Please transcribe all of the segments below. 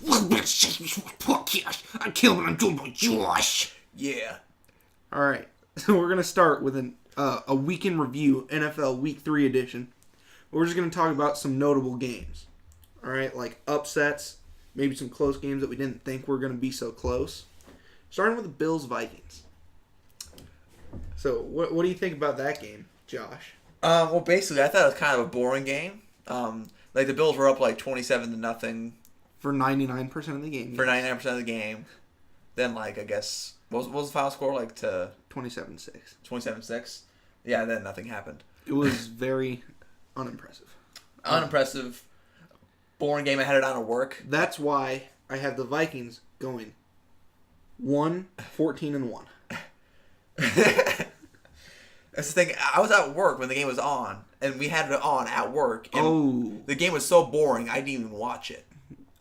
podcast. I killed what I'm doing by Josh. Yeah. All right, so we're gonna start with a week in review, NFL Week 3 edition. We're just gonna talk about some notable games. All right, like upsets, maybe some close games that we didn't think were gonna be so close. Starting with the Bills-Vikings. So, what do you think about that game, Josh? Well, basically, I thought it was kind of a boring game. Like the Bills were up like 27-0 For 99% of the game. for 99% of the game. Then, like, I guess what was the final score? Like to 27-6. 27-6. Yeah. Then nothing happened. It was very unimpressive. Unimpressive. Boring game. I had it on at work. That's why I have the Vikings going 1-14-1. That's the thing. I was at work when the game was on, and we had it on at work. And the game was so boring, I didn't even watch it.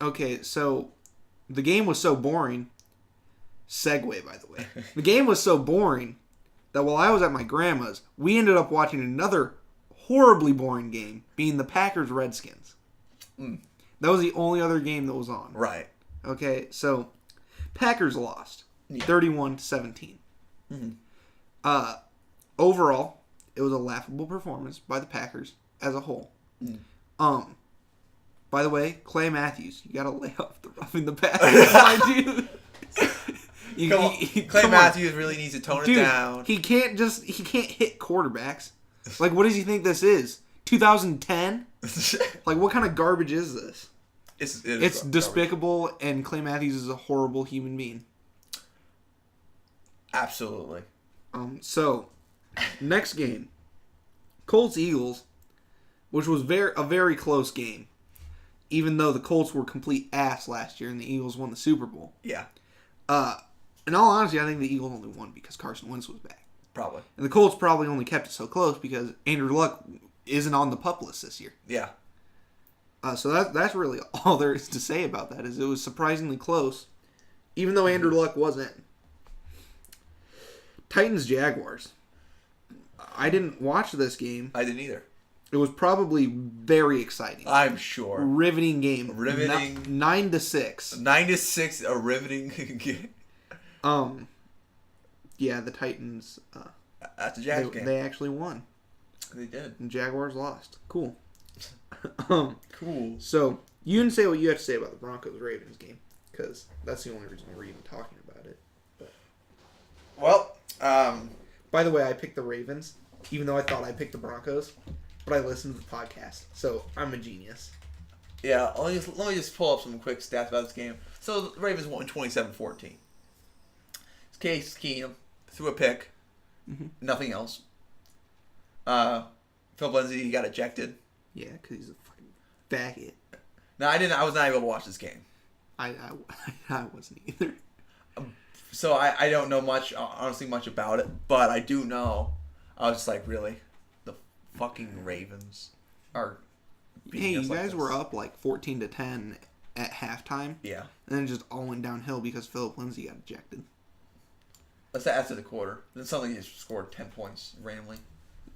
Okay, so the game was so boring. Segue, by the way. The game was so boring that while I was at my grandma's, we ended up watching another horribly boring game, being the Packers-Redskins. That was the only other game that was on. Right. Okay, so Packers lost 31-17. Mm-hmm. Overall, it was a laughable performance by the Packers as a whole. By the way, Clay Matthews, you gotta lay off the roughing the passer. Clay Matthews really needs to tone it down. He can't hit quarterbacks. Like, what does he think this is? 2010? Like, what kind of garbage is this? It's despicable, and Clay Matthews is a horrible human being. Absolutely. So, next game, Colts-Eagles, which was a very close game, even though the Colts were complete ass last year and the Eagles won the Super Bowl. Yeah. In all honesty, I think the Eagles only won because Carson Wentz was back. Probably. And the Colts probably only kept it so close because Andrew Luck isn't on the PUP list this year. Yeah. So that's really all there is to say about that. Is it was surprisingly close, even though Andrew Luck wasn't. Titans-Jaguars. I didn't watch this game. I didn't either. It was probably very exciting. I'm sure. Riveting game. 9-6. 9-6, a riveting game. Yeah, the Titans. That's a Jags game. They actually won. They did. And Jaguars lost. Cool. Cool. So, you can say what you have to say about the Broncos-Ravens game, because that's the only reason we're even talking about it. But. Well, by the way, I picked the Ravens, even though I thought I picked the Broncos, but I listened to the podcast, so I'm a genius. Yeah, let me just pull up some quick stats about this game. So, the Ravens won 27-14. Case Keenum threw a pick. Mm-hmm. Nothing else. Phil Lindsay got ejected. Yeah, because he's a fucking faggot. No, I didn't. I was not able to watch this game. I wasn't either. So I don't know much about it, but I do know. I was just like, really, the fucking Ravens are. Hey, you guys were up like 14-10 at halftime. Yeah. And then it just all went downhill because Philip Lindsay got ejected. That's after the quarter. Then suddenly he just scored 10 points randomly.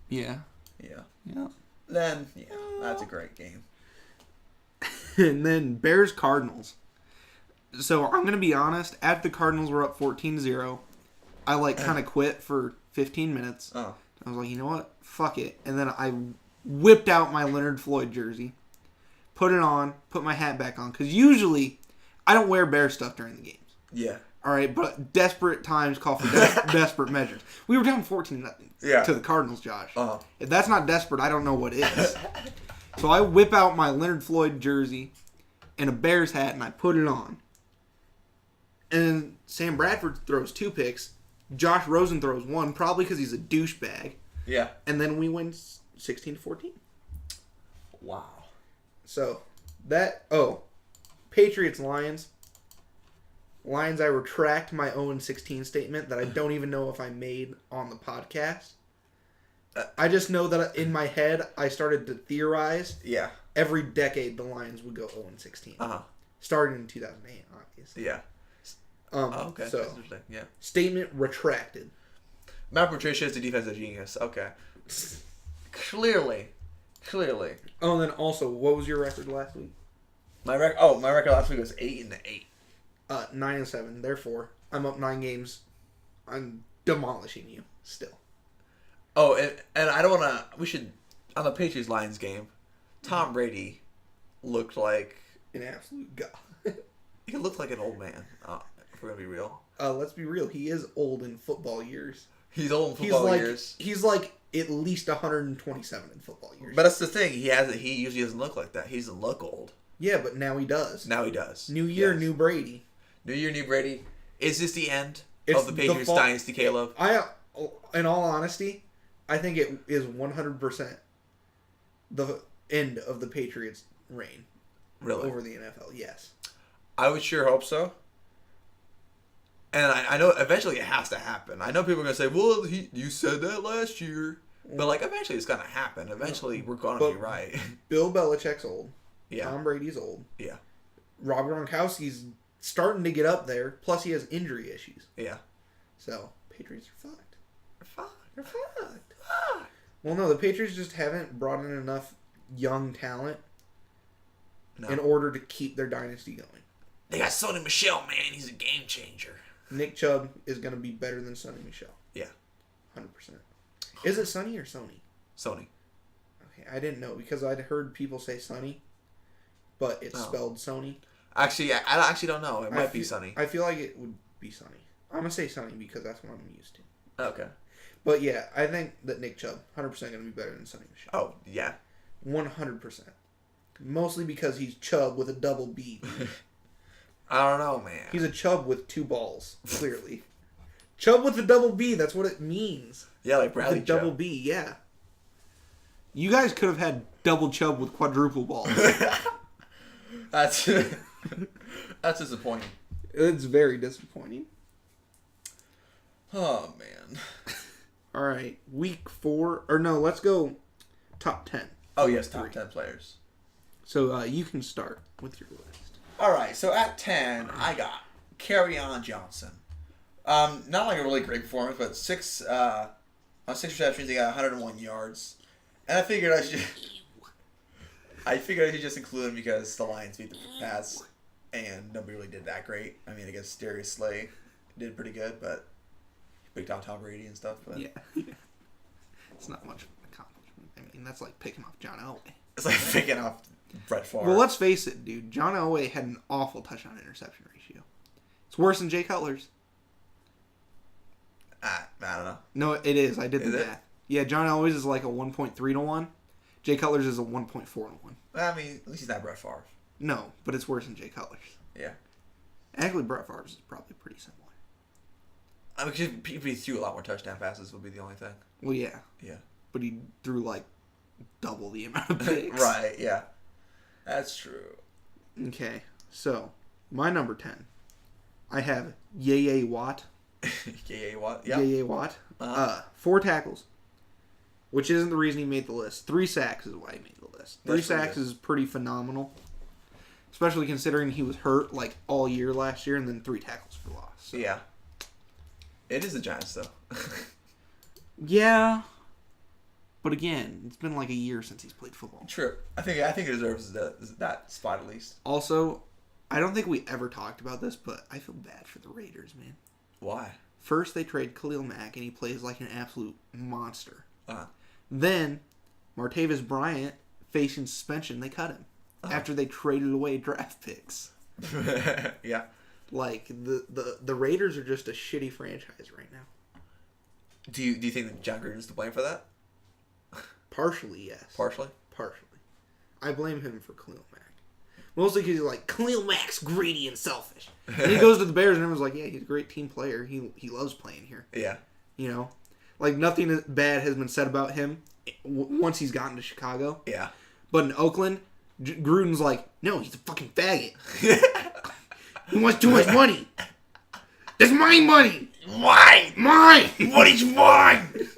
Yeah. Yeah. Then, that's a great game. And then Bears-Cardinals. So, I'm going to be honest. After the Cardinals were up 14-0, I, kind of quit for 15 minutes. Oh. I was like, you know what? Fuck it. And then I whipped out my Leonard Floyd jersey, put it on, put my hat back on. Because usually, I don't wear Bear stuff during the games. Yeah. All right, but desperate times call for desperate measures. We were down 14-0 to the Cardinals, Josh. Uh-huh. If that's not desperate, I don't know what is. So I whip out my Leonard Floyd jersey and a Bears hat, and I put it on. And Sam Bradford throws 2 picks. Josh Rosen throws 1, probably because he's a douchebag. Yeah. And then we win 16-14. Wow. So, Patriots-Lions. Lions, I retract my 0-16 statement that I don't even know if I made on the podcast. I just know that in my head, I started to theorize. Yeah. Every decade, the Lions would go 0-16. Uh-huh. Starting in 2008, obviously. Yeah. Okay. So, that's interesting. Yeah. Statement retracted. Matt Patricia is the defensive genius. Okay. Clearly. Oh, and then also, what was your record last week? My record last week was 8-8. 9-7. Therefore, I'm up 9 games. I'm demolishing you still. Oh, and I don't want to. We should on the Patriots Lions game. Tom Brady looked like an absolute god. He looked like an old man. If we're gonna be real. Let's be real. He is old in football years. He's old in football years. He's like at least 127 in football years. But that's the thing. He usually doesn't look like that. He doesn't look old. Yeah, but now he does. Now he does. New year, new Brady. New year, new Brady. Is this the end of the Patriots dynasty, Caleb? In all honesty, I think it is 100% the end of the Patriots' reign. Really? Over the NFL, yes. I would sure hope so. And I know eventually it has to happen. I know people are going to say, well, you said that last year. But, like, eventually it's going to happen. Eventually we're going to be right. Bill Belichick's old. Yeah. Tom Brady's old. Yeah. Rob Gronkowski's starting to get up there. Plus he has injury issues. Yeah. So, Patriots are fucked. They're fucked. Well, no, the Patriots just haven't brought in enough young talent in order to keep their dynasty going. They got Sonny Michel, man. He's a game changer. Nick Chubb is going to be better than Sonny Michel. Yeah. 100%. Is it Sonny or Sony? Sony. Okay, I didn't know because I'd heard people say Sonny, but it's spelled Sony. Actually, I actually don't know. It might be Sonny. I feel like it would be Sonny. I'm going to say Sonny because that's what I'm used to. Okay. But yeah, I think that Nick Chubb, 100% going to be better than Sonny Michel. Oh, yeah. 100%. Mostly because he's Chubb with a double B. I don't know, man. He's a Chubb with 2 balls, clearly. Chubb with a double B, that's what it means. Yeah, like Bradley Chubb. Double B, yeah. You guys could have had double Chubb with quadruple balls. That's disappointing. It's very disappointing. Oh, man. All right, week 4. Or no, let's go top 10. Oh, yes, top 10 players. So you can start with your list. All right, so at 10, I got Kerryon Johnson. Not like a really great performance, but 6 receptions, he got 101 yards. And I figured I should just include him because the Lions beat the Pats, and nobody really did that great. I mean, I guess Darius Slay did pretty good, but he picked out Tom Brady and stuff. But yeah. It's not much of an accomplishment. I mean, that's like picking off John Elway. It's like picking off Brett Favre. Well, let's face it, dude. John Elway had an awful touchdown-interception ratio. It's worse than Jay Cutler's. I don't know. No, it is. I did the math. Yeah, John Elway's is like a 1.3 to 1. Jay Cutler's is a 1.4 to 1. I mean, at least he's not Brett Favre. No, but it's worse than Jay Cutler's. Yeah. Actually, Brett Favre's is probably pretty similar. I mean, he threw a lot more touchdown passes would be the only thing. Well, yeah. Yeah. But he threw like double the amount of picks. Right, yeah. That's true. Okay, so my number 10. I have Yeye Watt. Yeye Watt? Yeah. Yeye Watt. 4 tackles. Which isn't the reason he made the list. 3 sacks is why he made the list. 3 sacks is pretty phenomenal. Especially considering he was hurt like all year last year and then 3 tackles for loss. So. Yeah. It is the Giants, though. Yeah. But again, it's been like a year since he's played football. True. I think it deserves that spot at least. Also, I don't think we ever talked about this, but I feel bad for the Raiders, man. Why? First, they trade Khalil Mack, and he plays like an absolute monster. Uh-huh. Then, Martavis Bryant, facing suspension, they cut him. After they traded away draft picks. Yeah. Like, the Raiders are just a shitty franchise right now. Do you think that John Gruden's to blame for that? Partially, yes. Partially? Partially. I blame him for Khalil Mack. Mostly because he's like, Khalil Mack's greedy and selfish. And he goes to the Bears and everyone's like, yeah, he's a great team player. He loves playing here. Yeah. You know? Like, nothing bad has been said about him once he's gotten to Chicago. Yeah. But in Oakland, Gruden's like, no, he's a fucking faggot. He wants too much money. That's my money. Mine. Money's mine.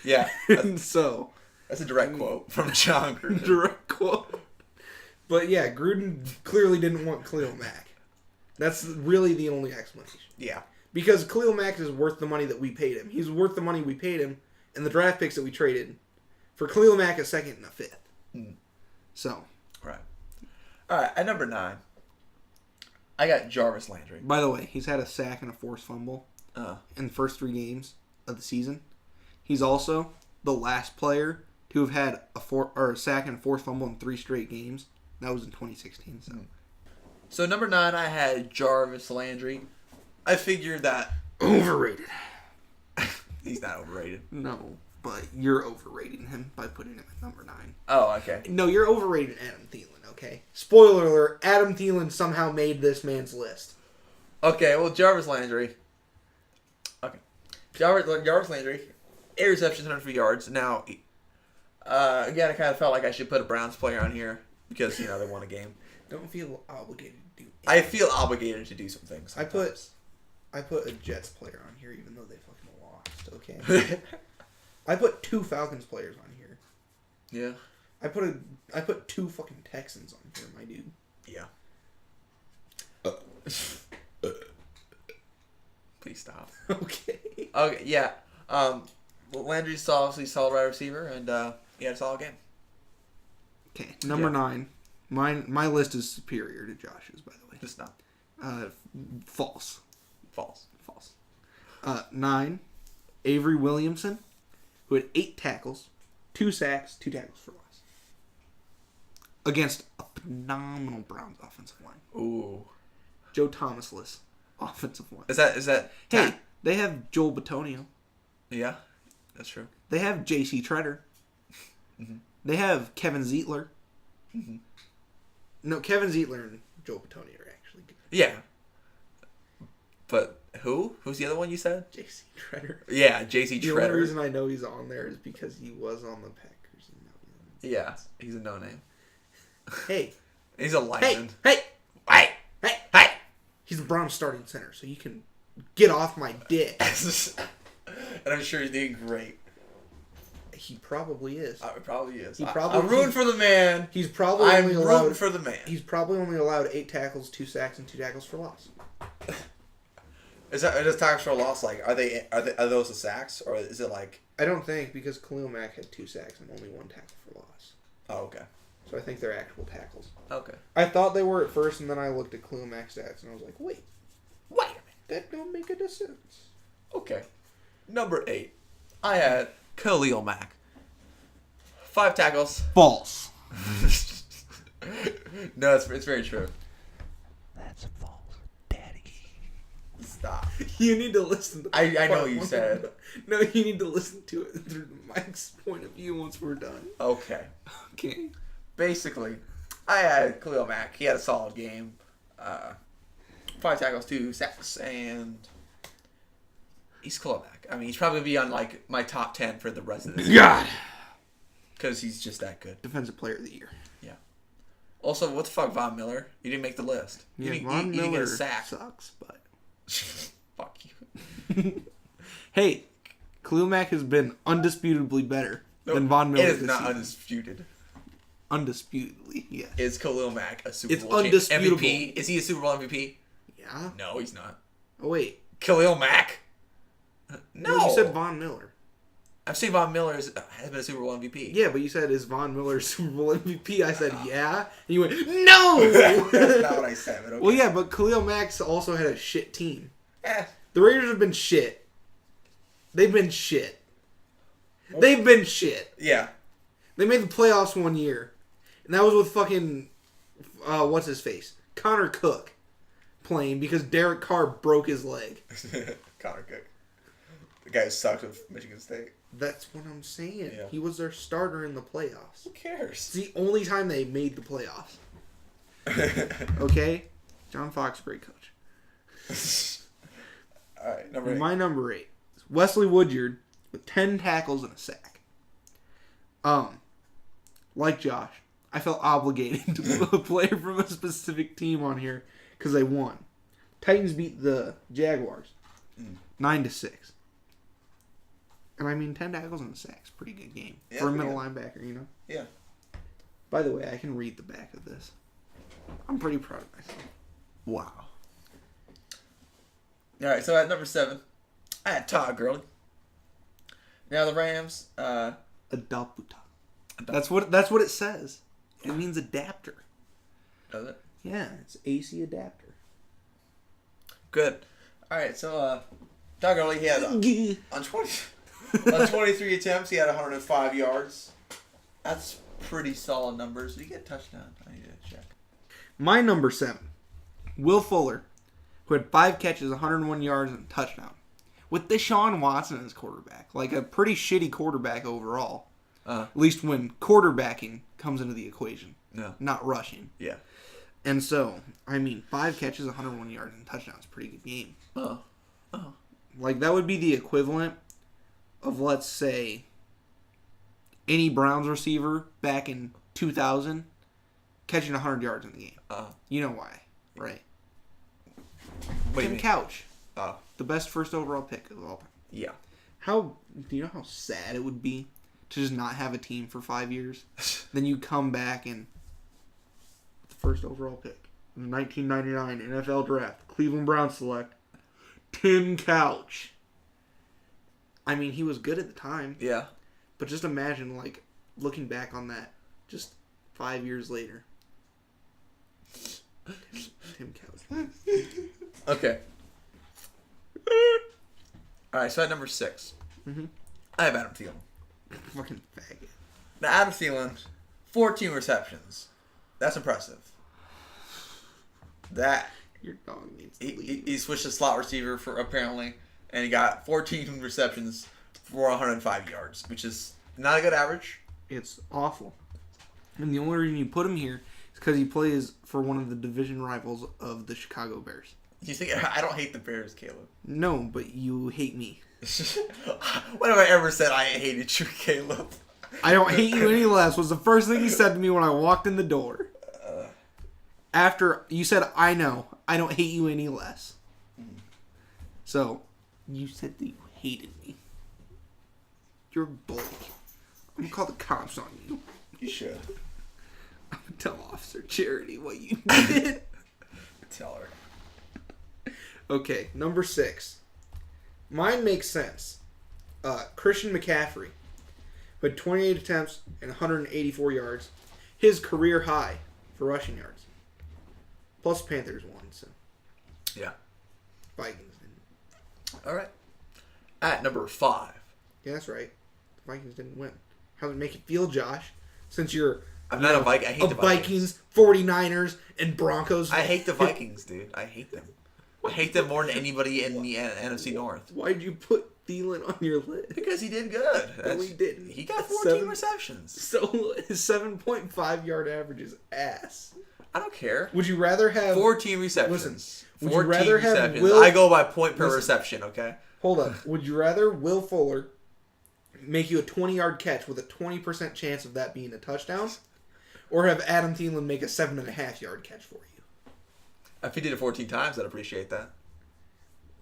Yeah. So. That's a direct quote from John Gruden. Direct quote. But yeah, Gruden clearly didn't want Khalil Mack. That's really the only explanation. Yeah. Because Khalil Mack is worth the money that we paid him. He's worth the money we paid him and the draft picks that we traded for Khalil Mack a second and a fifth. So. Right. All right, at number 9, I got Jarvis Landry. By the way, he's had a sack and a forced fumble in the first 3 games of the season. He's also the last player to have had a sack and a forced fumble in 3 straight games. That was in 2016. So number 9, I had Jarvis Landry. I figured that overrated. he's not overrated. No, but you're overrating him by putting him at number 9. Oh, okay. No, you're overrating Adam Thielen, okay? Spoiler alert, Adam Thielen somehow made this man's list. Okay, well, Jarvis Landry. Okay. Jarvis Landry, 8 receptions, 103 yards. Now, again, I kind of felt like I should put a Browns player on here because, they won a game. Don't feel obligated to do anything. I feel obligated to do some things sometimes. I put a Jets player on here even though they fucking lost, okay? I put 2 Falcons players on here. Yeah. I put 2 fucking Texans on here, my dude. Yeah. Please stop. Okay. Okay, yeah. Well, Landry's obviously a solid wide receiver, and he had a solid game. Okay, number 9. My list is superior to Josh's, by the way. It's not. False. False. 9, Avery Williamson, who had 8 tackles, 2 sacks, 2 tackles for loss. Against a phenomenal Browns offensive line. Ooh. Joe Thomasless offensive line. Is that? Hey, they have Joel Bitonio. Yeah, that's true. They have J.C. Treader. Mm-hmm. They have Kevin Zeitler. Mm-hmm. No, Kevin Zeitler and Joel Bitonio are actually good. Yeah. But who? Who's the other one you said? J.C. Treader. Yeah, J.C. Treader. The only reason I know he's on there is because he was on the Packers. Yeah, he's a no-name. Hey. He's a lineman. Hey! He's the Browns starting center, so you can get off my dick. And I'm sure he's doing great. He probably is. It probably is. I'm rooting for the man. He's probably only allowed. Rooting for the man. He's probably only allowed 8 tackles, 2 sacks, and 2 tackles for loss. Is tackles for loss like are those the sacks or is it like? I don't think because Khalil Mack had 2 sacks and only 1 tackle for loss. Oh, okay. So I think they're actual tackles. Okay. I thought they were at first, and then I looked at Khalil Mack's stats, and I was like, wait a minute, that don't make a difference. Okay. Number 8, I had Khalil Mack. 5 tackles. False. No, it's very true. That's false, Daddy. Stop. You need to listen to I know you said. No, you need to listen to it through Mike's point of view once we're done. Okay. Okay. Basically, I had Khalil Mack. He had a solid game. 5 tackles, 2 sacks, and he's Khalil Mack. I mean, he's probably be on like my top 10 for the rest of this. God. Because he's just that good. Defensive Player of the Year. Yeah. Also, what the fuck, Von Miller? You didn't make the list. Yeah, Von Miller didn't get a sack. Sucks, but fuck you. Hey, Khalil Mack has been undisputably better than Von Miller. It is not undisputed. Undisputedly, yes. Is Khalil Mack a Super It's Bowl undisputable. MVP? Is he a Super Bowl MVP? Yeah. No, he's not. Oh wait. Khalil Mack? No. You said Von Miller. I'm saying Von Miller has been a Super Bowl MVP. Yeah, but you said, is Von Miller Super Bowl MVP? I said, yeah. And you went, no! That's not what I said, but okay. Well, yeah, but Khalil Mack's also had a shit team. Eh. The Raiders have been shit. They've been shit. They've been shit. Yeah. They made the playoffs 1 year. And that was with fucking, what's his face? Connor Cook playing because Derek Carr broke his leg. Connor Cook. The guy who sucked with Michigan State. That's what I'm saying. Yeah. He was their starter in the playoffs. Who cares? It's the only time they made the playoffs. Okay? John Fox, great coach. All right, number 8. My number 8 is Wesley Woodyard with 10 tackles and a sack. Like Josh, I felt obligated to put a player from a specific team on here because they won. Titans beat the Jaguars 9-6. And I mean, 10 tackles and a sack's a pretty good game for a middle linebacker, you know? Yeah. By the way, I can read the back of this. I'm pretty proud of myself. Wow. All right, so at number 7, I had Todd Gurley. Now the Rams. Adapter. That's what it says. It means adapter. Does it? Yeah, it's AC adapter. Good. All right, so Doug Gurley, he had on 23 attempts, he had 105 yards. That's pretty solid numbers. Did he get a touchdown? I need to check. My number 7, Will Fuller, who had 5 catches, 101 yards, and a touchdown. With Deshaun Watson as quarterback. Like a pretty shitty quarterback overall. At least when quarterbacking comes into the equation. No. Not rushing. Yeah. And so, 5 catches, 101 yards, and a touchdown is a pretty good game. Like, that would be the equivalent of, let's say, any Browns receiver back in 2000 catching 100 yards in the game. You know why, right? Tim Couch. The best first overall pick of all time. Yeah. Do you know how sad it would be to just not have a team for 5 years? Then you come back and the first overall pick in the 1999 NFL Draft, Cleveland Browns select Tim Couch. I mean, he was good at the time. Yeah. But just imagine, like, looking back on that just 5 years later. Tim Couch. Okay. All right, so at number 6, I have Adam Thielen. Fucking faggot. Now, Adam Thielen, 14 receptions. That's impressive. Your dog needs to leave. He switched to slot receiver for apparently, and he got 14 receptions for 105 yards, which is not a good average. It's awful. And the only reason you put him here is because he plays for one of the division rivals of the Chicago Bears. You think I don't hate the Bears, Caleb? No, but you hate me. When have I ever said I hated you, Caleb? I don't hate you any less was the first thing you said to me when I walked in the door. After you said, I know, I don't hate you any less. So, you said that you hated me. You're a bully. I'm going to call the cops on you. You should. I'm going to tell Officer Charity what you did. Tell her. Okay, number 6. Mine makes sense. Christian McCaffrey, who had 28 attempts and 184 yards. His career high for rushing yards. Plus Panthers won, so. Yeah. Vikings didn't. All right. At number 5. Yeah, that's right. The Vikings didn't win. How does it make you feel, Josh? Since you're I'm not a Viking. I hate the Vikings, 49ers, and Broncos. I hate the Vikings, dude. I hate them. I hate them more than anybody in the NFC North. Why'd you put Thielen on your list? Because he did good. No, he didn't. He got 14 receptions. So his 7.5 yard average is ass. I don't care. Would you rather have 14 receptions? Listen, would 14 you rather receptions. have Will? I go by point per reception. Okay. Hold up. Would you rather Will Fuller make you a 20-yard catch with a 20% chance of that being a touchdown, or have Adam Thielen make a 7.5-yard catch for you? If he did it 14 times, I'd appreciate that.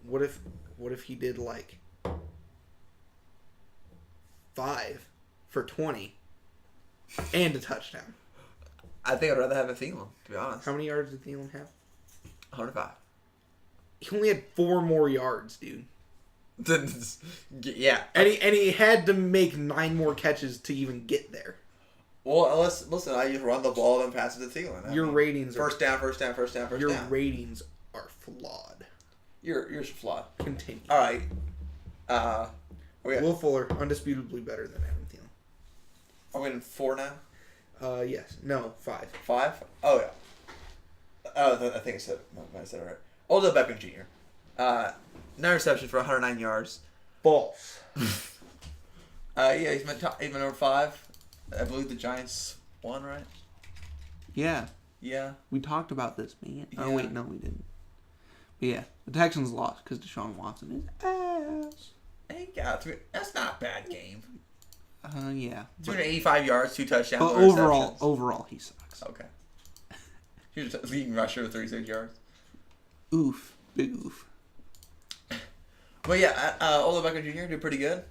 What if he did like 5 for 20 and a touchdown? I think I'd rather have a Thielen, to be honest. How many yards did Thielen have? 105. He only had 4 more yards, dude. Yeah. And he had to make 9 more catches to even get there. Well, listen, I just run the ball and pass it to Thielen. Your ratings first down. Your ratings are flawed. Yours are flawed. Continue. All right. Will Fuller, undisputably better than Adam Thielen. Are we in 4 now? Yes. No, 5. 5? Oh, yeah. I think I said it right. Odell Beckham Jr. 9 receptions for 109 yards. False. Yeah, he's my number 5. I believe the Giants won, right? Yeah. Yeah. We talked about this, man. Yeah. Oh, wait, no, we didn't. But yeah, the Texans lost because Deshaun Watson is ass. Hey, that's not a bad game. Yeah. 285 yards, 2 touchdowns. But overall, he sucks. Okay. He was leading rusher with 36 yards. Oof. Big oof. But yeah, Odell Beckham Jr. did pretty good.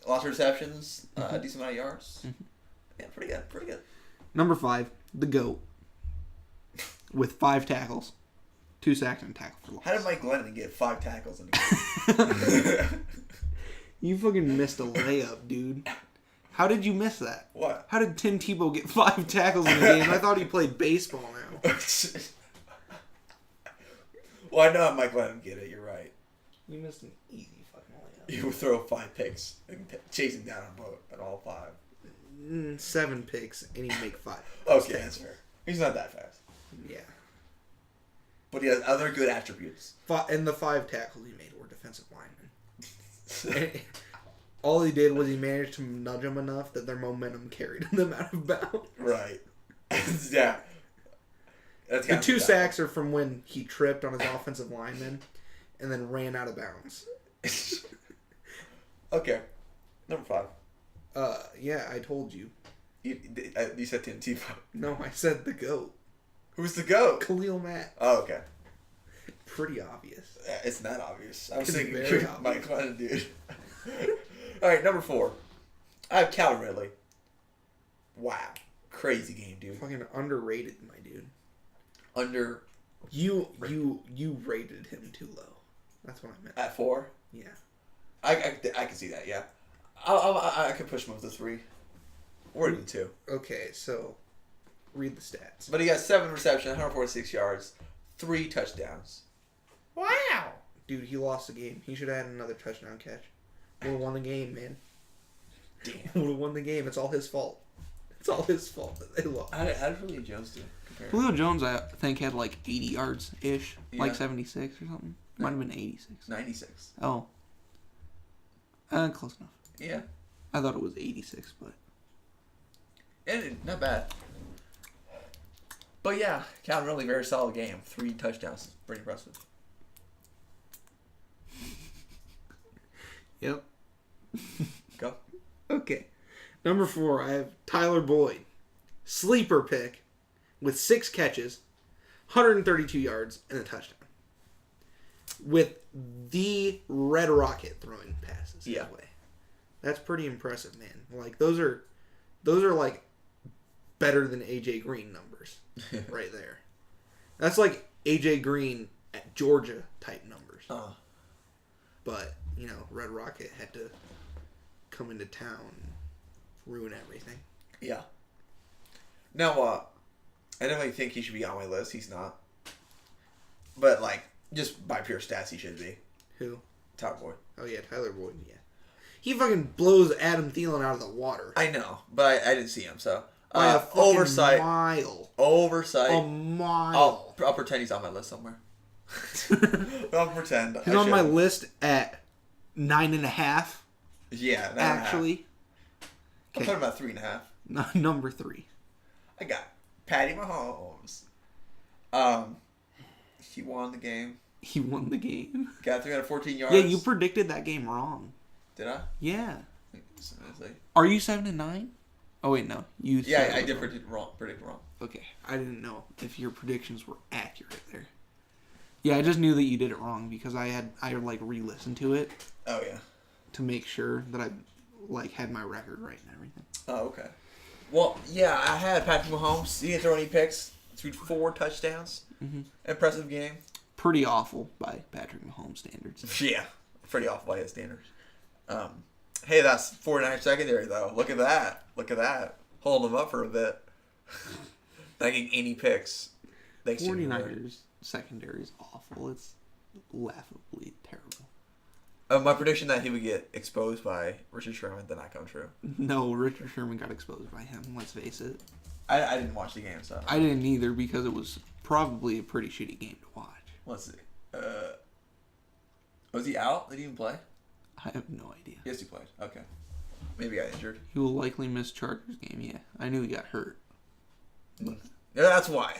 Lots of receptions, a decent amount of yards. Mm-hmm. Yeah, pretty good. Number 5, the GOAT. With 5 tackles, 2 sacks, and a tackle for loss. How did Mike Glennon get 5 tackles in the game? You fucking missed a layup, dude. How did you miss that? What? How did Tim Tebow get 5 tackles in the game? I thought he played baseball now. Well, I know I might let him get it. You're right. You missed an easy fucking layup. You would throw 5 picks and chase him down on both at all 5. 7 picks and he'd make 5. Okay, that's fair. He's not that fast. Yeah. But he has other good attributes. And the 5 tackles he made were defensive linemen. All he did was he managed to nudge them enough that their momentum carried them out of bounds. Right. Yeah. That's The 2 sacks are from when he tripped on his offensive lineman and then ran out of bounds. Okay. Number 5. Yeah, I told you. You said Tim Tebow. No, I said the GOAT. Who's the GOAT? Khalil Mack. Oh, okay. Pretty obvious. It's not obvious. I was It's thinking very Mike Glenn, dude. All right, number 4. I have Calvin Ridley. Wow. Crazy game, dude. Fucking underrated, my dude. You rated him too low. That's what I meant. At 4? Yeah. I can see that, yeah. I could push him up to 3. Or even 2. Okay, so read the stats. But he got 7 receptions, 146 yards, 3 touchdowns. Wow. Dude, he lost the game. He should have had another touchdown catch. Would have won the game, man. Damn. Would have won the game. It's all his fault. It's all his fault that they lost. How did Julio Jones do? Julio Jones, I think, had like 80 yards-ish. Yeah. Like 76 or something. Might have been 86. 96. Oh. Close enough. Yeah. I thought it was 86, but... And not bad. But yeah, Calvin Ridley, very solid game. 3 touchdowns. Pretty impressive. Yep. Go. Okay. Number 4, I have Tyler Boyd. Sleeper pick with 6 catches, 132 yards, and a touchdown. With the red rocket throwing passes. Yeah. That way. That's pretty impressive, man. Like, those are like better than AJ Green numbers right there. That's like AJ Green at Georgia type numbers. But, you know, Red Rocket had to come into town and ruin everything. Yeah. Now, I definitely think he should be on my list. He's not. But, like, just by pure stats, he should be. Who? Top Boy. Oh, yeah, Tyler Boyd, yeah. He fucking blows Adam Thielen out of the water. I know, but I didn't see him, so. By a fucking oversight. mile. Oversight. A mile. I'll pretend he's on my list somewhere. I'll pretend. He's on my list at 9.5. Yeah, 9.5. Actually. I'm talking about 3.5. Number 3. I got Patty Mahomes. He won the game. He won the game. Got 314 yards. Yeah, you predicted that game wrong. Did I? Yeah. Like, are you 7-9? Oh wait, no. I did predict wrong. Okay, I didn't know if your predictions were accurate there. Yeah, I just knew that you did it wrong because I re-listened to it. Oh yeah. To make sure that I had my record right and everything. Oh okay. Well, yeah, I had Patrick Mahomes. He didn't throw any picks. Threw 4 touchdowns. Mm-hmm. Impressive game. Pretty awful by Patrick Mahomes standards. Yeah, pretty awful by his standards. Hey, that's 49ers secondary though. Look at that. Hold them up for a bit. Not getting any picks. 49ers secondary is awful. It's laughably terrible. My prediction that he would get exposed by Richard Sherman did not come true. No, Richard Sherman got exposed by him. Let's face it. I didn't watch the game, so I didn't either because it was probably a pretty shitty game to watch. Let's see. Was he out? Did he even play? I have no idea. Yes, he played. Okay. Maybe he got injured. He will likely miss Chargers game. Yeah, I knew he got hurt. Yeah, that's why.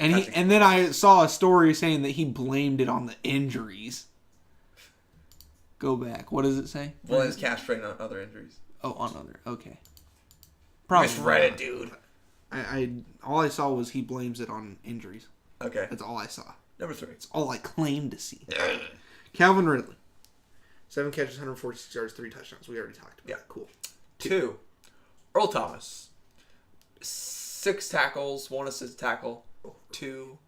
And then I saw a story saying that he blamed it on the injuries. Go back. What does it say? Well, his calf strain on other injuries. Oh, on other. Okay. Probably read it, dude. I all I saw was he blames it on injuries. Okay. That's all I saw. Number 3. It's all I claimed to see. Calvin Ridley. 7 catches, 146 yards, 3 touchdowns. We already talked about it. Cool. 2. Earl Thomas. 6 tackles, 1 assist tackle, 2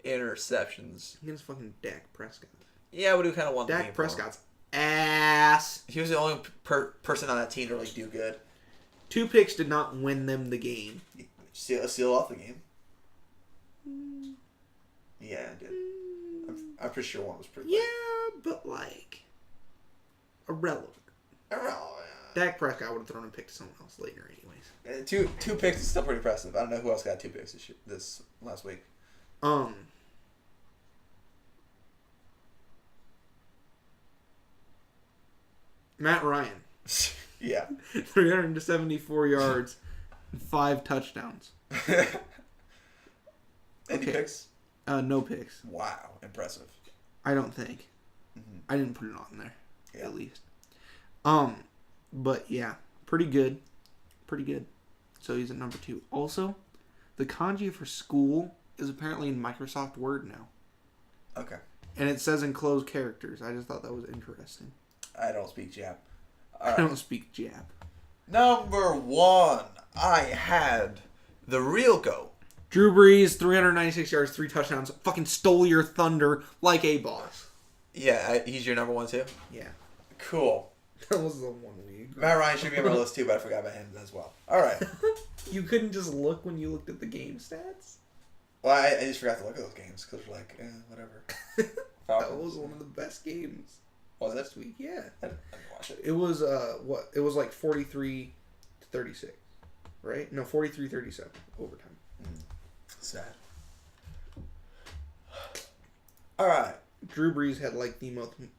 interceptions. Against fucking Dak Prescott. Yeah, but who kind of won the game? Dak Prescott's ass. He was the only person on that team to really do good. 2 picks did not win them the game. Seal off the game. Yeah, it did. I'm pretty sure one was pretty late. Yeah, but like irrelevant. Dak Prescott would have thrown a pick to someone else later, anyways. Two picks is still pretty impressive. I don't know who else got 2 picks this last week. Matt Ryan. Yeah. 374 yards, 5 touchdowns. Any picks? No picks. Wow, impressive. I don't think. Mm-hmm. I didn't put it on there, Yeah. at least. But yeah, pretty good. Pretty good. So he's at number 2. Also, the kanji for school is apparently in Microsoft Word now. Okay. And it says in closed characters. I just thought that was interesting. I don't speak Jap. I don't speak Jap. Number 1, I had the real GOAT. Drew Brees, 396 yards, 3 touchdowns. Fucking stole your thunder like a boss. Yeah, he's your number 1 too? Yeah. Cool. That was the one we agreed. Matt Ryan should be on my list too, but I forgot about him as well. All right. You couldn't just look when you looked at the game stats? Well, I just forgot to look at those games because we're like, whatever. That was one of the best games. Was it? Last week, yeah. I didn't watch it. It was, what? It was like 43-36, right? No, 43-37, overtime. Sad. All right. Drew Brees had like the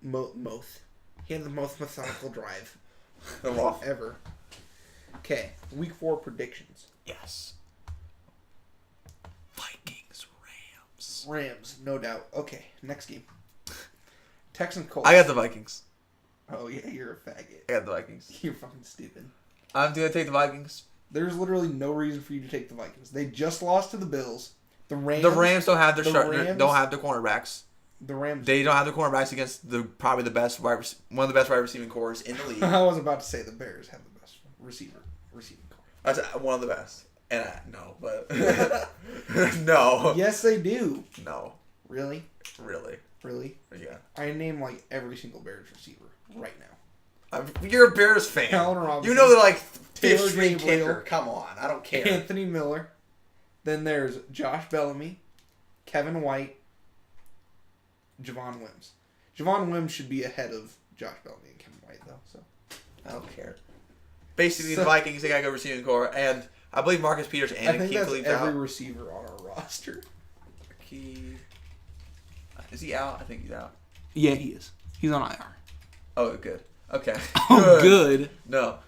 most. He had the most methodical drive ever. Okay, week 4 predictions. Yes. Vikings, Rams. Rams, no doubt. Okay, next game. Texans Colts. I got the Vikings. Oh yeah, you're a faggot. I got the Vikings. You're fucking stupid. I'm going to take the Vikings. There's literally no reason for you to take the Vikings. They just lost to the Bills. The Rams don't have their don't have their cornerbacks. The Rams. They don't have their cornerbacks against probably the best one of the best wide receiving cores in the league. I was about to say the Bears have the best receiving core. That's one of the best. And no, but no. Yes, they do. No. Really? Really? Yeah. I name like every single Bears receiver right now. You're a Bears fan. Allen Robinson, You know they're like Taylor fifth string Gabriel, kicker. Come on, I don't care. Anthony Miller. Then there's Josh Bellamy, Kevin White, Javon Wims. Javon Wims should be ahead of Josh Bellamy and Kevin White, though. So I don't care. Basically, the Vikings, they got to go receiving core. And I believe Marcus Peters and I think Keith that's Phillips every out. receiver on our roster. Is he out? I think he's out. Yeah, he is. He's on IR. Oh, good. Okay. Oh, good. No.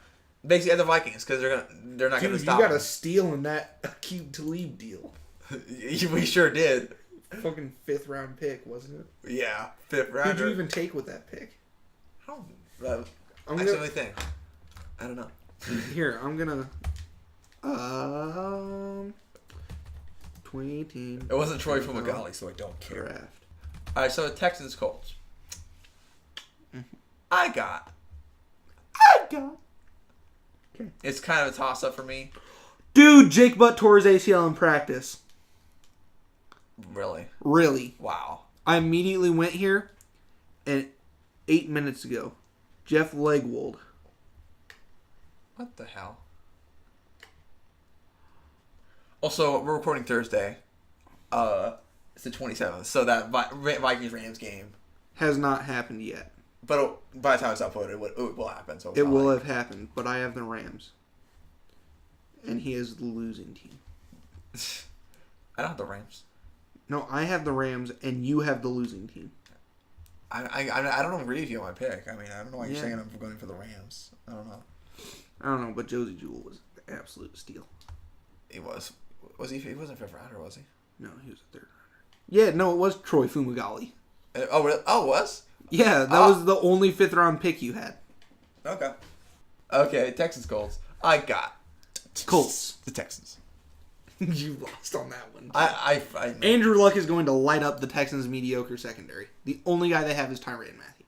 Basically, at the Vikings, because they're not going to Dude, stop you got him. a steal in that Aqib Talib deal. We sure did. Fucking 5th round pick, wasn't it? Yeah, 5th rounder. Who'd you even take with that pick? I actually think. I don't know. Here, I'm gonna 2018. It wasn't Troy Fumagalli, so I don't care. Draft. All right, so Texans Colts. I got. Okay. It's kind of a toss up for me. Dude, Jake Butt tore his ACL in practice. Really? Really? Wow. I immediately went here, and 8 minutes ago, Jeff Legwold. What the hell? Also, we're recording Thursday. It's the 27th, so that Vikings-Rams game Has not happened yet. But by the time it's uploaded, it will happen. So It will have happened, but I have the Rams. And he is the losing team. I don't have the Rams. No, I have the Rams, and you have the losing team. I don't agree with you on my pick. I mean, I don't know why you're saying I'm going for the Rams. I don't know. I don't know, but Josie Jewell was an absolute steal. He was. Was he? He wasn't a 5th rounder, was he? No, he was a 3rd rounder. Yeah, no, it was Troy Fumagalli. Oh, really? Oh, it was? Yeah, that was the only 5th round pick you had. Okay. Okay, Texans Colts. I got Colts. The Texans. You lost on that one. I Andrew Luck is going to light up the Texans' mediocre secondary. The only guy they have is Tyrann Mathieu.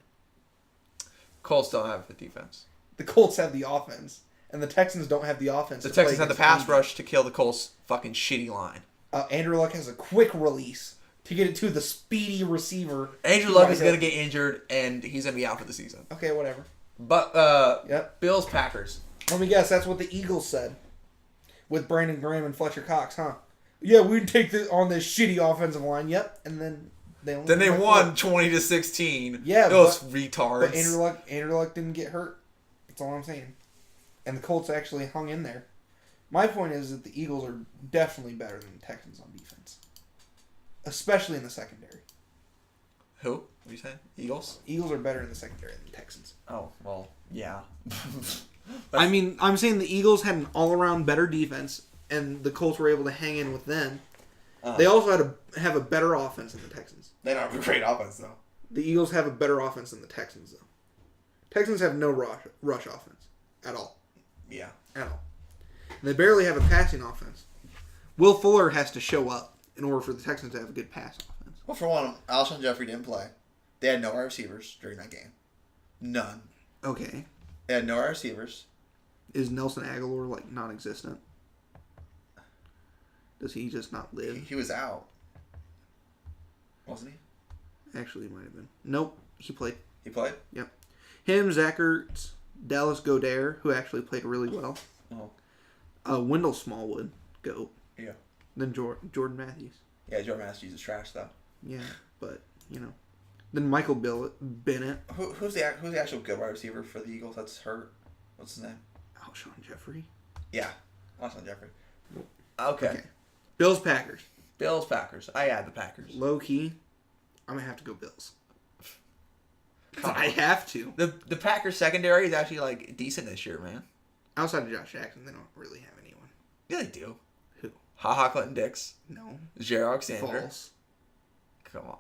Colts don't have the defense. The Colts have the offense, and the Texans don't have the offense. The Texans have the pass rush to kill the Colts' fucking shitty line. Andrew Luck has a quick release to get it to the speedy receiver. Andrew Luck is going to get injured, and he's going to be out for the season. Okay, whatever. But, Yep. Bills, Packers. Let me guess, that's what the Eagles said. With Brandon Graham and Fletcher Cox, huh? Yeah, we'd take on this shitty offensive line. Yep, and then they won 20-16. Yeah, those retards. But Andrew Luck didn't get hurt. That's all I'm saying. And the Colts actually hung in there. My point is that the Eagles are definitely better than the Texans on defense, especially in the secondary. Who? What are you saying? Eagles? Eagles are better in the secondary than the Texans. Oh, well, yeah. I mean, I'm saying the Eagles had an all-around better defense, and the Colts were able to hang in with them. They also had have a better offense than the Texans. They don't have a great offense, though. The Eagles have a better offense than the Texans, though. Texans have no rush offense at all. Yeah. At all. And they barely have a passing offense. Will Fuller has to show up in order for the Texans to have a good pass offense. Well, for one, Alshon Jeffrey didn't play. They had no wide receivers during that game. None. Okay. They had no wide receivers. Is Nelson Aguilar, like, non-existent? Does he just not live? He was out. Wasn't he? Actually, he might have been. Nope. He played. He played? Yep. Him, Zach Ertz, Dallas Goedert, who actually played really well. Oh. Wendell Smallwood, GOAT. Yeah. Then Jordan Matthews. Yeah, Jordan Matthews is trash, though. Yeah, but, you know. Then Michael Bennett. Who's the actual good wide receiver for the Eagles that's hurt? What's his name? Alshon Jeffrey. Yeah. Alshon Jeffrey. Okay. Bills, Packers. Bills, Packers. I add the Packers. Low key, I'm going to have to go Bills. I have to. The Packers secondary is actually, like, decent this year, man. Outside of Josh Jackson, they don't really have anyone. Yeah, they do. Who? Ha Clinton Dix. No. J.R. Alexander. False. Come on.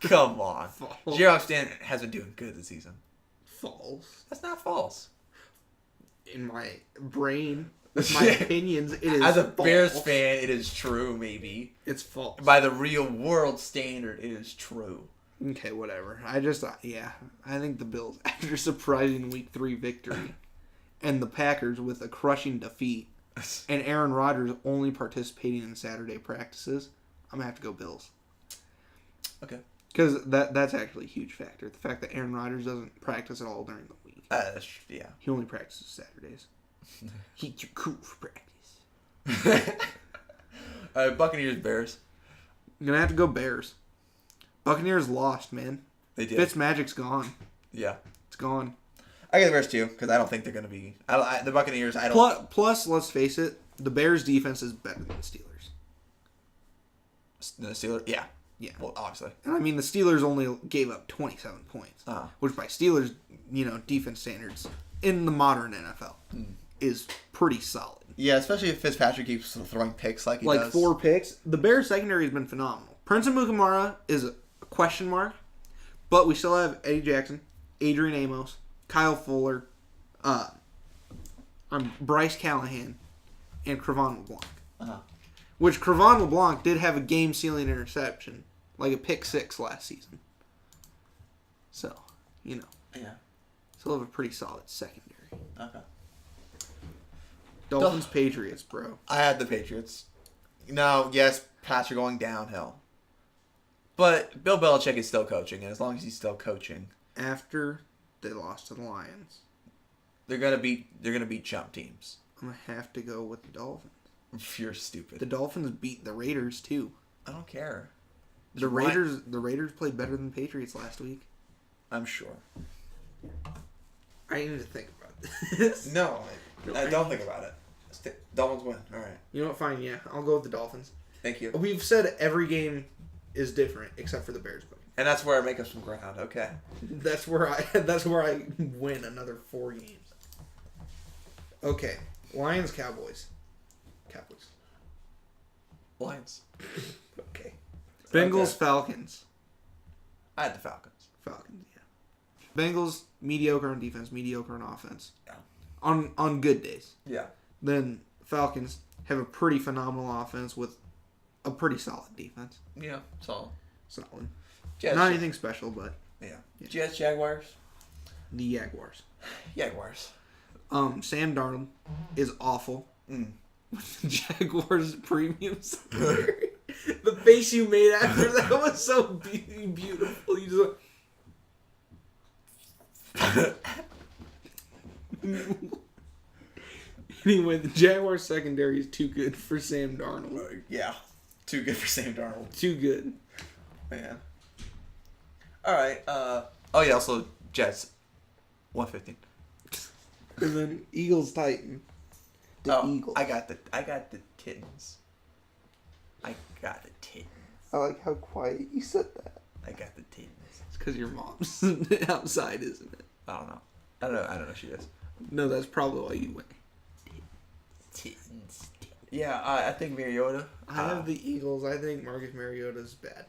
Come on. False. J.R. Alexander has been doing good this season. False. That's not false. In my brain, with my opinions, it is As a false. Bears fan, it is true, maybe. It's false. By the real world standard, it is true. Okay, whatever. I think the Bills, after a surprising Week 3 victory, and the Packers with a crushing defeat, and Aaron Rodgers only participating in Saturday practices, I'm going to have to go Bills. Okay. Because that's actually a huge factor. The fact that Aaron Rodgers doesn't practice at all during the week. Yeah. He only practices Saturdays. He's too cool for practice. Buccaneers, Bears. I'm going to have to go Bears. Buccaneers lost, man. They did. Fitzmagic's gone. Yeah. It's gone. I get the Bears, too, because I don't think They're going to be... the Buccaneers, I don't... Plus, let's face it, the Bears' defense is better than the Steelers. The Steelers? Yeah. Yeah. Well, obviously. And I mean, the Steelers only gave up 27 points, Uh-huh. which by Steelers, defense standards in the modern NFL is pretty solid. Yeah, especially if Fitzpatrick keeps throwing picks like he Like does. 4 picks. The Bears' secondary has been phenomenal. Prince Amukamara is a question mark, but we still have Eddie Jackson, Adrian Amos, Kyle Fuller, Bryce Callahan, and Crevon LeBlanc. Uh-huh. Which Crevon LeBlanc did have a game-sealing interception, like a pick 6 last season. So, Yeah. still have a pretty solid secondary. Okay. Dolphins, Patriots, bro. I had the Patriots. No, yes, Pats are going downhill. But Bill Belichick is still coaching, and as long as he's still coaching... After they lost to the Lions, They're gonna beat chump teams. I'm going to have to go with the Dolphins. You're stupid. The Dolphins beat the Raiders, too. I don't care. The Raiders played better than the Patriots last week. I'm sure. I need to think about this. No, I don't think about it. Dolphins win. All right. You know what? Fine, yeah. I'll go with the Dolphins. Thank you. We've said every game is different except for the Bears game. And that's where I make up some ground. Okay. That's where I win another 4 games. Okay. Lions, Cowboys. Lions. Okay. Bengals, Okay. Falcons. I had the Falcons. Falcons, yeah. Bengals, mediocre on defense, mediocre on offense. Yeah. On good days. Yeah. Then Falcons have a pretty phenomenal offense with a pretty solid defense. Yeah. Solid. Solid. Jets, Not anything special, but Yeah. Jets, Jaguars. the Jaguars. Jaguars. Sam Darnold is awful. Jaguars premium salary. The face you made after that was so beautiful. You just Anyway, the Jaguars secondary is too good for Sam Darnold. Yeah. Too good for Sam Darnold. Too good. Man. All right. Also Jets, 115. And then Eagles Titan. Eagles. I got the Titans. I got the Titans. I like how quiet you said that. I got the Titans. It's because your mom's outside, isn't it? I don't know. I don't know if she is. No, that's probably why you went. Titans. Yeah, I think Mariota. I have the Eagles. I think Marcus Mariota's bad.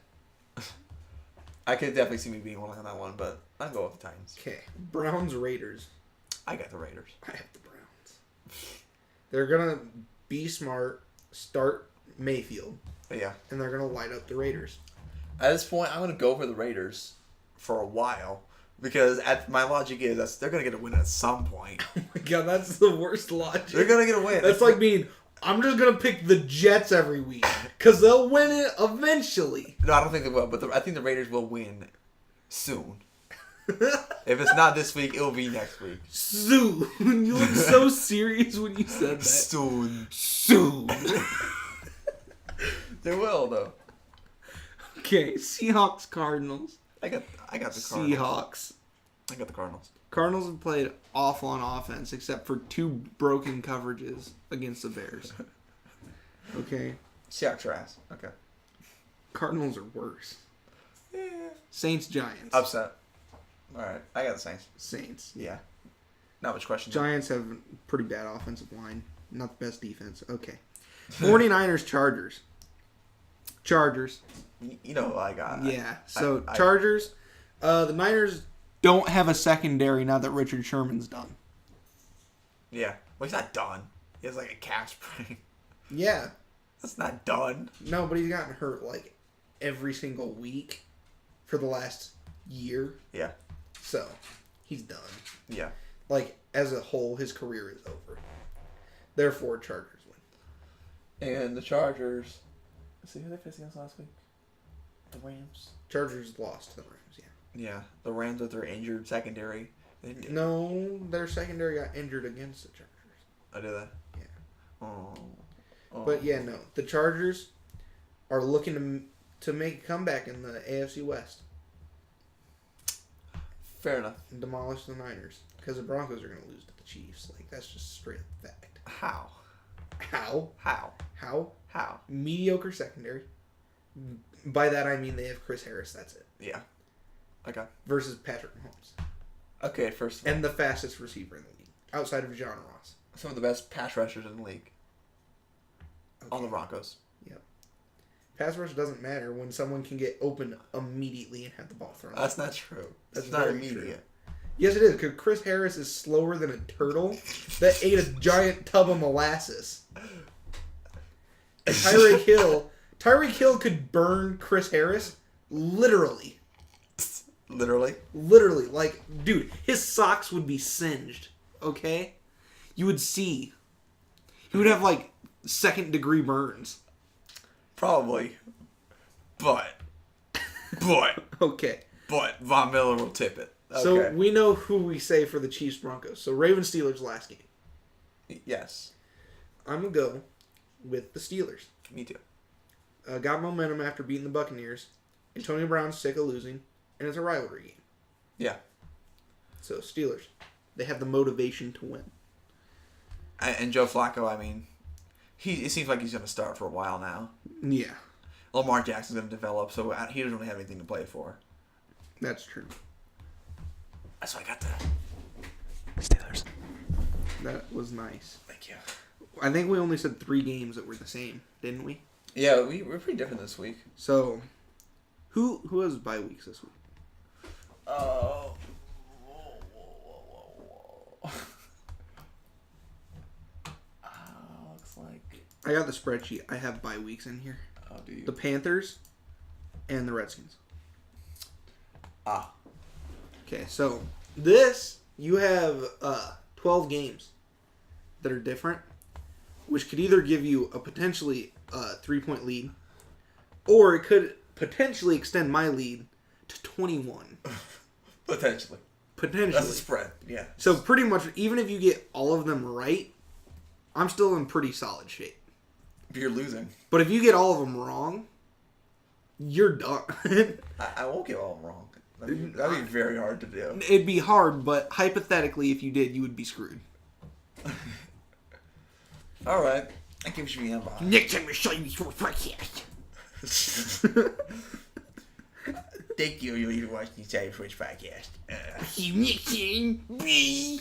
I could definitely see me being wrong on that one, but I'll go with the Titans. Okay. Browns Raiders. I got the Raiders. I have the Browns. They're gonna be smart, start Mayfield, Yeah. and they're gonna light up the Raiders. At this point, I'm gonna go for the Raiders for a while because my logic is that they're gonna get a win at some point. Oh my god, that's the worst logic. They're gonna get a win. That's like being, I'm just gonna pick the Jets every week because they'll win it eventually. No, I don't think they will, but I think the Raiders will win soon. If it's not this week, it'll be next week. Soon. You look so serious when you said that. Soon. They will though. Okay, Seahawks Cardinals. I got the Cardinals. Seahawks. I got the Cardinals. Cardinals have played awful on offense except for 2 broken coverages against the Bears. Okay. Seahawks are ass. Okay. Cardinals are worse. Yeah. Saints Giants. Upset. All right. I got the Saints. Saints. Yeah. Not much question. Giants have pretty bad offensive line. Not the best defense. Okay. 49ers Chargers. Chargers. You know who I got. Yeah. So Chargers. The Niners don't have a secondary now that Richard Sherman's done. Yeah. Well, he's not done. He has like a calf sprain. Yeah. That's not done. No, but he's gotten hurt like every single week for the last year. Yeah. So he's done. Yeah. Like as a whole, his career is over. Therefore, Chargers win. And the Chargers. See who they faced against last week? The Rams. Chargers lost to the Rams. Yeah. Yeah. The Rams with their injured secondary. No, their secondary got injured against the Chargers. I did that. Yeah. Oh. But yeah, no, the Chargers are looking to make a comeback in the AFC West. Fair enough. And demolish the Niners because the Broncos are going to lose to the Chiefs. Like that's just straight up fact. How? How? How? How? How? Mediocre secondary. By that I mean they have Chris Harris. That's it. Yeah. Okay. Versus Patrick Mahomes. Okay, first of all. And the fastest receiver in the league outside of John Ross. Some of the best pass rushers in the league. Okay. On the Broncos. Yep. Pass rush doesn't matter when someone can get open immediately and have the ball thrown. That's not true. That's not very immediate. true. Yes, it is, because Chris Harris is slower than a turtle that ate a giant tub of molasses. And Tyreek Hill could burn Chris Harris literally. Literally? Literally. Like, dude, his socks would be singed, okay? You would see. He would have, like, 2nd-degree burns. Probably. But. Okay. But Von Miller will tip it. Okay. So we know who we say for the Chiefs Broncos. So Ravens Steelers last game. Yes. I'm going to go with the Steelers. Me too. Got momentum after beating the Buccaneers. Antonio Brown's sick of losing. And it's a rivalry game. Yeah. So Steelers. They have the motivation to win. And Joe Flacco, I mean, it seems like he's going to start for a while now. Yeah. Lamar Jackson's going to develop, so he doesn't really have anything to play for. That's true. That's why I got the Steelers. That was nice. Thank you. I think we only said 3 games that were the same, didn't we? Yeah, we're pretty different this week. So, who has bye weeks this week? Looks like... I got the spreadsheet. I have bye weeks in here. Oh, do you? The Panthers and the Redskins. Okay, so this, you have 12 games that are different, which could either give you a potentially 3-point lead, or it could potentially extend my lead to 21. Potentially. Potentially. That's a spread, yeah. So pretty much, even if you get all of them right, I'm still in pretty solid shape. If you're losing. But if you get all of them wrong, you're done. I won't get all of them wrong. That'd be very hard to do. It'd be hard, but hypothetically, if you did, you would be screwed. All right. I give you the inbox. Next time I show you your podcast. Thank you. You watched the Inside Sports Podcast. See you next time. Bye.